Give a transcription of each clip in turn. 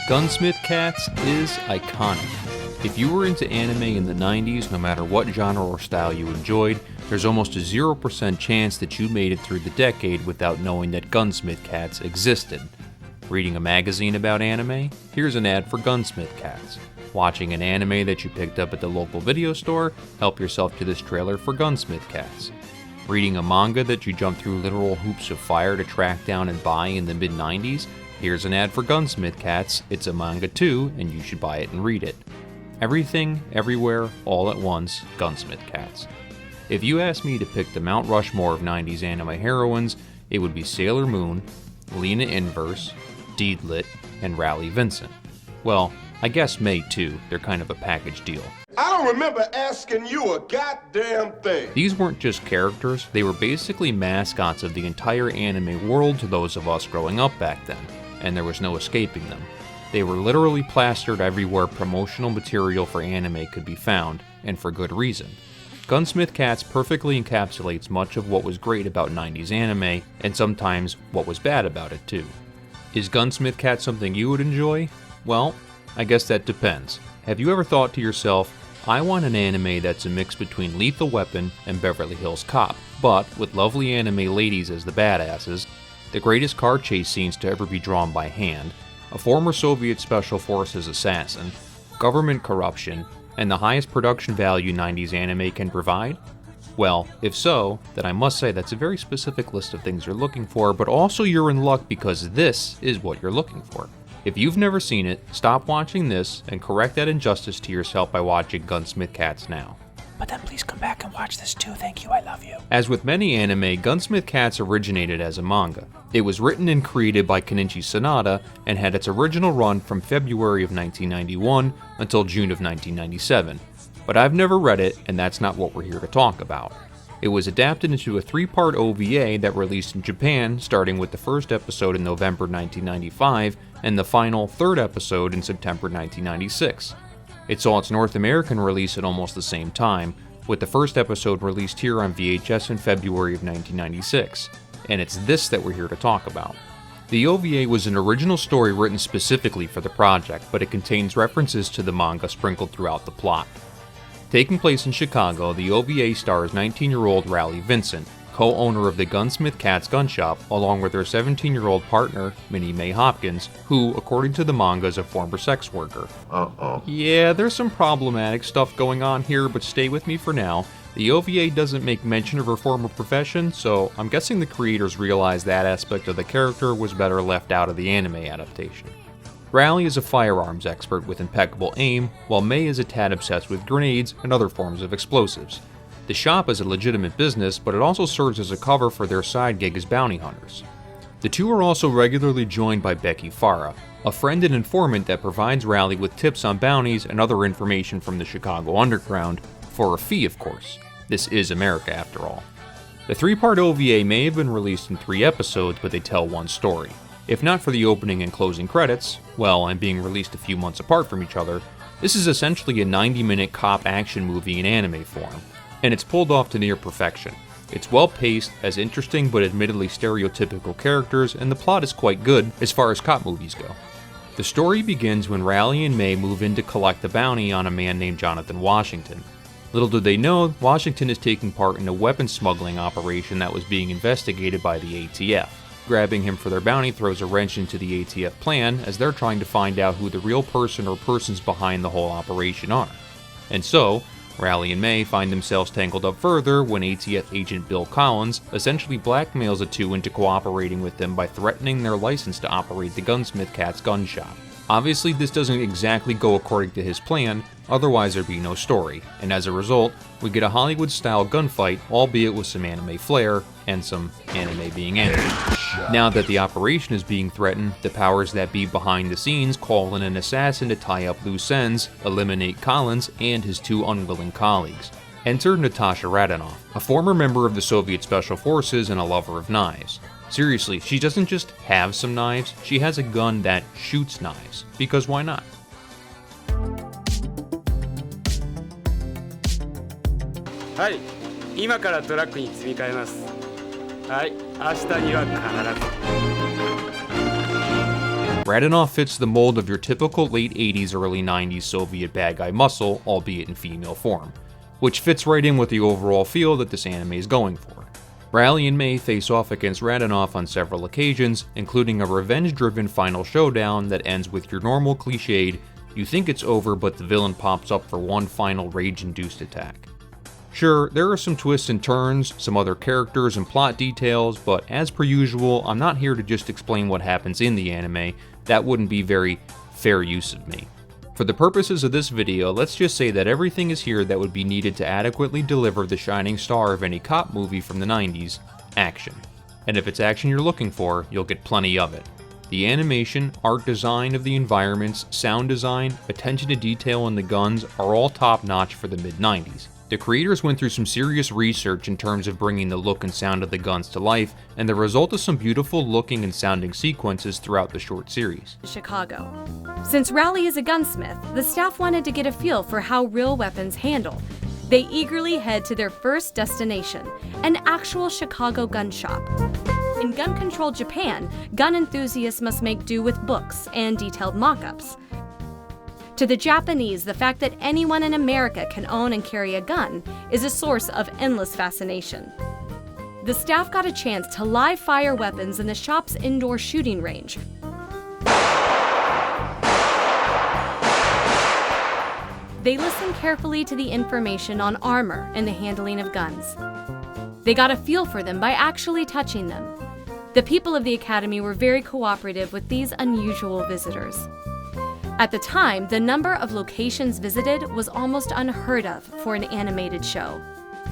Gunsmith Cats is iconic. If you were into anime in the 90s, no matter what genre or style you enjoyed, there's almost a 0% chance that you made it through the decade without knowing that Gunsmith Cats existed. Reading a magazine about anime? Here's an ad for Gunsmith Cats. Watching an anime that you picked up at the local video store? Help yourself to this trailer for Gunsmith Cats. Reading a manga that you jumped through literal hoops of fire to track down and buy in the mid-90s? Here's an ad for Gunsmith Cats. It's a manga too, and you should buy it and read it. Everything, everywhere, all at once, Gunsmith Cats. If you asked me to pick the Mount Rushmore of 90s anime heroines, it would be Sailor Moon, Lena Inverse, Deedlit, and Raleigh Vincent. Well, I guess May too, they're kind of a package deal. I don't remember asking you a goddamn thing. These weren't just characters, they were basically mascots of the entire anime world to those of us growing up back then, and there was no escaping them. They were literally plastered everywhere promotional material for anime could be found, and for good reason. Gunsmith Cats perfectly encapsulates much of what was great about 90s anime, and sometimes what was bad about it too. Is Gunsmith Cats something you would enjoy? Well, I guess that depends. Have you ever thought to yourself, I want an anime that's a mix between Lethal Weapon and Beverly Hills Cop, but with lovely anime ladies as the badasses, the greatest car chase scenes to ever be drawn by hand, a former Soviet Special Forces assassin, government corruption, and the highest production value 90s anime can provide? Well, if so, then I must say that's a very specific list of things you're looking for, but also you're in luck because this is what you're looking for. If you've never seen it, stop watching this and correct that injustice to yourself by watching Gunsmith Cats now. But then please come back and watch this too. Thank you, I love you. As with many anime, Gunsmith Cats originated as a manga. It was written and created by Kenichi Sanada and had its original run from February of 1991 until June of 1997. But I've never read it, and that's not what we're here to talk about. It was adapted into a 3-part OVA that released in Japan, starting with the first episode in November 1995 and the final third episode in September 1996. It saw its North American release at almost the same time, with the first episode released here on VHS in February of 1996, and it's this that we're here to talk about. The OVA was an original story written specifically for the project, but it contains references to the manga sprinkled throughout the plot. Taking place in Chicago, the OVA stars 19-year-old Raleigh Vincent, co-owner of the Gunsmith Cats gun shop, along with her 17-year-old partner, Minnie Mae Hopkins, who, according to the manga, is a former sex worker. Yeah, there's some problematic stuff going on here, but stay with me for now. The OVA doesn't make mention of her former profession, so I'm guessing the creators realized that aspect of the character was better left out of the anime adaptation. Raleigh is a firearms expert with impeccable aim, while May is a tad obsessed with grenades and other forms of explosives. The shop is a legitimate business, but it also serves as a cover for their side gig as bounty hunters. The two are also regularly joined by Becky Farah, a friend and informant that provides Raleigh with tips on bounties and other information from the Chicago underground, for a fee of course. This is America after all. The 3-part OVA may have been released in 3 episodes, but they tell one story. If not for the opening and closing credits, well, and being released a few months apart from each other, this is essentially a 90-minute cop action movie in anime form, and it's pulled off to near perfection. It's well paced, has interesting but admittedly stereotypical characters, and the plot is quite good as far as cop movies go. The story begins when Raleigh and May move in to collect a bounty on a man named Jonathan Washington. Little do they know, Washington is taking part in a weapons smuggling operation that was being investigated by the ATF. Grabbing him for their bounty throws a wrench into the ATF plan as they're trying to find out who the real person or persons behind the whole operation are. And so, Raleigh and May find themselves tangled up further when ATF agent Bill Collins essentially blackmails the two into cooperating with them by threatening their license to operate the Gunsmith Cats gun shop. Obviously, this doesn't exactly go according to his plan, otherwise there'd be no story, and as a result, we get a Hollywood-style gunfight, albeit with some anime flair, and some anime being anime. Now that the operation is being threatened, the powers that be behind the scenes call in an assassin to tie up loose ends, eliminate Collins and his 2 unwilling colleagues. Enter Natasha Radanoff, a former member of the Soviet Special Forces and a lover of knives. Seriously, she doesn't just have some knives, she has a gun that shoots knives, because why not? はい、今からトラックに積み替えます。はい、明日には必ず。Radanoff fits the mold of your typical late 80s, early 90s Soviet bad guy muscle, albeit in female form, which fits right in with the overall feel that this anime is going for. Rally and May face off against Radanoff on several occasions, including a revenge-driven final showdown that ends with your normal cliched, you think it's over but the villain pops up for one final rage-induced attack. Sure, there are some twists and turns, some other characters and plot details, but as per usual, I'm not here to just explain what happens in the anime. That wouldn't be very fair use of me. For the purposes of this video, let's just say that everything is here that would be needed to adequately deliver the shining star of any cop movie from the 90s, action. And if it's action you're looking for, you'll get plenty of it. The animation, art design of the environments, sound design, attention to detail in the guns are all top-notch for the mid-90s. The creators went through some serious research in terms of bringing the look and sound of the guns to life, and the result is some beautiful looking and sounding sequences throughout the short series. Chicago. Since Rally is a gunsmith, the staff wanted to get a feel for how real weapons handle. They eagerly head to their first destination, an actual Chicago gun shop. In gun-controlled Japan, gun enthusiasts must make do with books and detailed mock-ups. To the Japanese, the fact that anyone in America can own and carry a gun is a source of endless fascination. The staff got a chance to live fire weapons in the shop's indoor shooting range. They listened carefully to the information on armor and the handling of guns. They got a feel for them by actually touching them. The people of the Academy were very cooperative with these unusual visitors. At the time, the number of locations visited was almost unheard of for an animated show.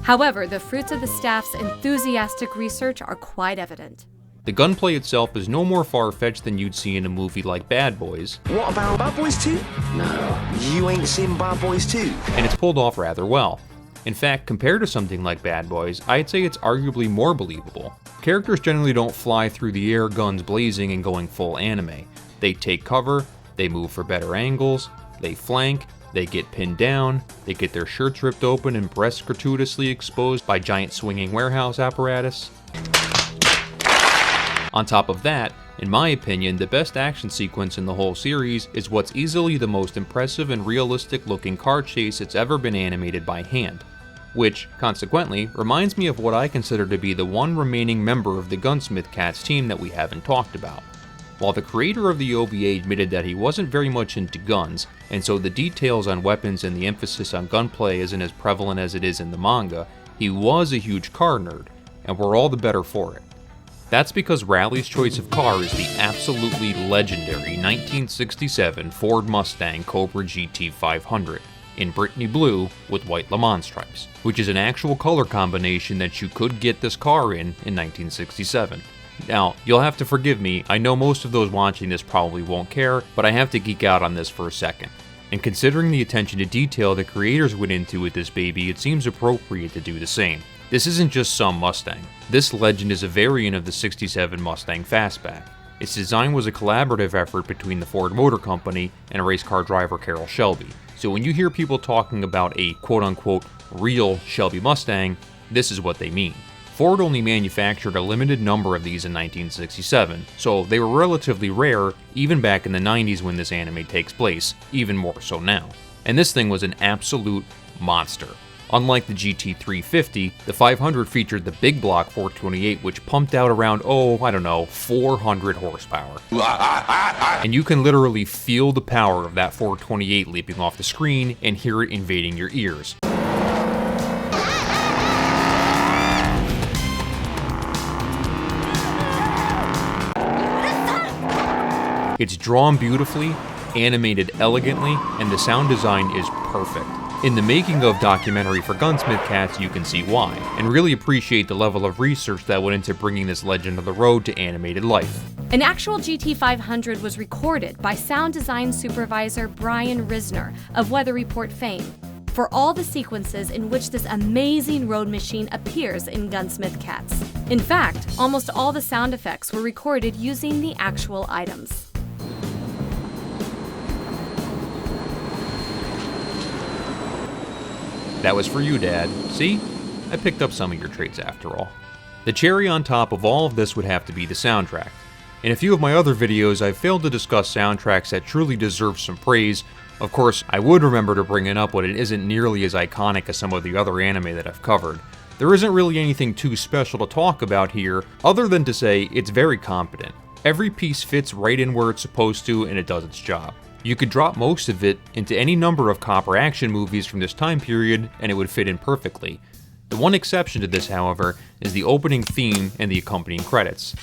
However, the fruits of the staff's enthusiastic research are quite evident. The gunplay itself is no more far-fetched than you'd see in a movie like Bad Boys. What about Bad Boys 2? No, you ain't seen Bad Boys 2. And it's pulled off rather well. In fact, compared to something like Bad Boys, I'd say it's arguably more believable. Characters generally don't fly through the air guns blazing and going full anime. They take cover, they move for better angles, they flank, they get pinned down, they get their shirts ripped open and breasts gratuitously exposed by giant swinging warehouse apparatus. On top of that, in my opinion, the best action sequence in the whole series is what's easily the most impressive and realistic looking car chase that's ever been animated by hand. Which, consequently, reminds me of what I consider to be the one remaining member of the Gunsmith Cats team that we haven't talked about. While the creator of the OVA admitted that he wasn't very much into guns, and so the details on weapons and the emphasis on gunplay isn't as prevalent as it is in the manga, he was a huge car nerd, and we're all the better for it. That's because Rally's choice of car is the absolutely legendary 1967 Ford Mustang Cobra GT 500 in Brittany blue with white Le Mans stripes, which is an actual color combination that you could get this car in 1967. Now, you'll have to forgive me, I know most of those watching this probably won't care, but I have to geek out on this for a second. And considering the attention to detail the creators went into with this baby, it seems appropriate to do the same. This isn't just some Mustang. This legend is a variant of the '67 Mustang Fastback. Its design was a collaborative effort between the Ford Motor Company and race car driver Carroll Shelby. So when you hear people talking about a quote-unquote real Shelby Mustang, this is what they mean. Ford only manufactured a limited number of these in 1967, so they were relatively rare even back in the 90s when this anime takes place, even more so now. And this thing was an absolute monster. Unlike the GT350, the 500 featured the big block 428, which pumped out around, 400 horsepower. And you can literally feel the power of that 428 leaping off the screen and hear it invading your ears. It's drawn beautifully, animated elegantly, and the sound design is perfect. In the making of documentary for Gunsmith Cats, you can see why, and really appreciate the level of research that went into bringing this legend of the road to animated life. An actual GT500 was recorded by sound design supervisor Brian Risner of Weather Report fame for all the sequences in which this amazing road machine appears in Gunsmith Cats. In fact, almost all the sound effects were recorded using the actual items. That was for you, Dad. See? I picked up some of your traits after all. The cherry on top of all of this would have to be the soundtrack. In a few of my other videos, I've failed to discuss soundtracks that truly deserve some praise. Of course, I would remember to bring it up when it isn't nearly as iconic as some of the other anime that I've covered. There isn't really anything too special to talk about here, other than to say it's very competent. Every piece fits right in where it's supposed to, and it does its job. You could drop most of it into any number of copper action movies from this time period, and it would fit in perfectly. The one exception to this, however, is the opening theme and the accompanying credits.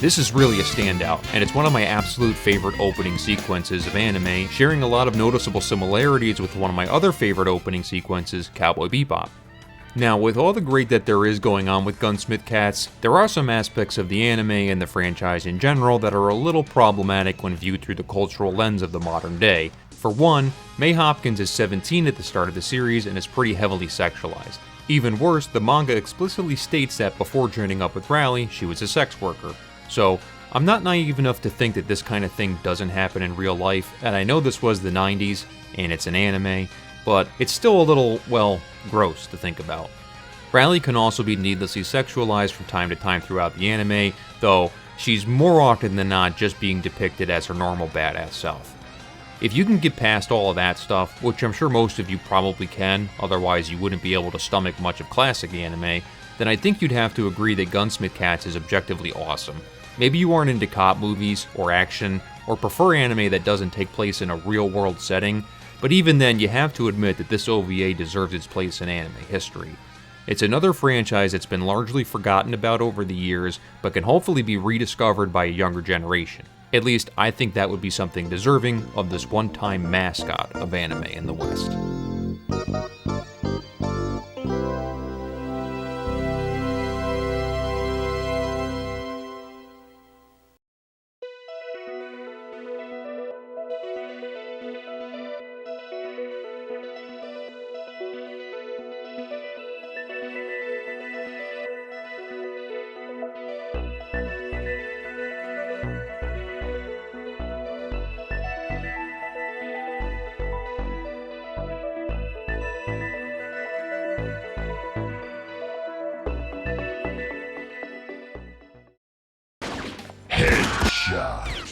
This is really a standout, and it's one of my absolute favorite opening sequences of anime, sharing a lot of noticeable similarities with one of my other favorite opening sequences, Cowboy Bebop. Now, with all the great that there is going on with Gunsmith Cats, there are some aspects of the anime and the franchise in general that are a little problematic when viewed through the cultural lens of the modern day. For one, May Hopkins is 17 at the start of the series and is pretty heavily sexualized. Even worse, the manga explicitly states that before joining up with Rally, she was a sex worker. So, I'm not naive enough to think that this kind of thing doesn't happen in real life, and I know this was the 90s, and it's an anime, but it's still a little, well, gross to think about. Rally can also be needlessly sexualized from time to time throughout the anime, though she's more often than not just being depicted as her normal badass self. If you can get past all of that stuff, which I'm sure most of you probably can, otherwise you wouldn't be able to stomach much of classic anime, then I think you'd have to agree that Gunsmith Cats is objectively awesome. Maybe you aren't into cop movies, or action, or prefer anime that doesn't take place in a real-world setting, but even then you have to admit that this OVA deserves its place in anime history. It's another franchise that's been largely forgotten about over the years, but can hopefully be rediscovered by a younger generation. At least, I think that would be something deserving of this one-time mascot of anime in the West. Headshot.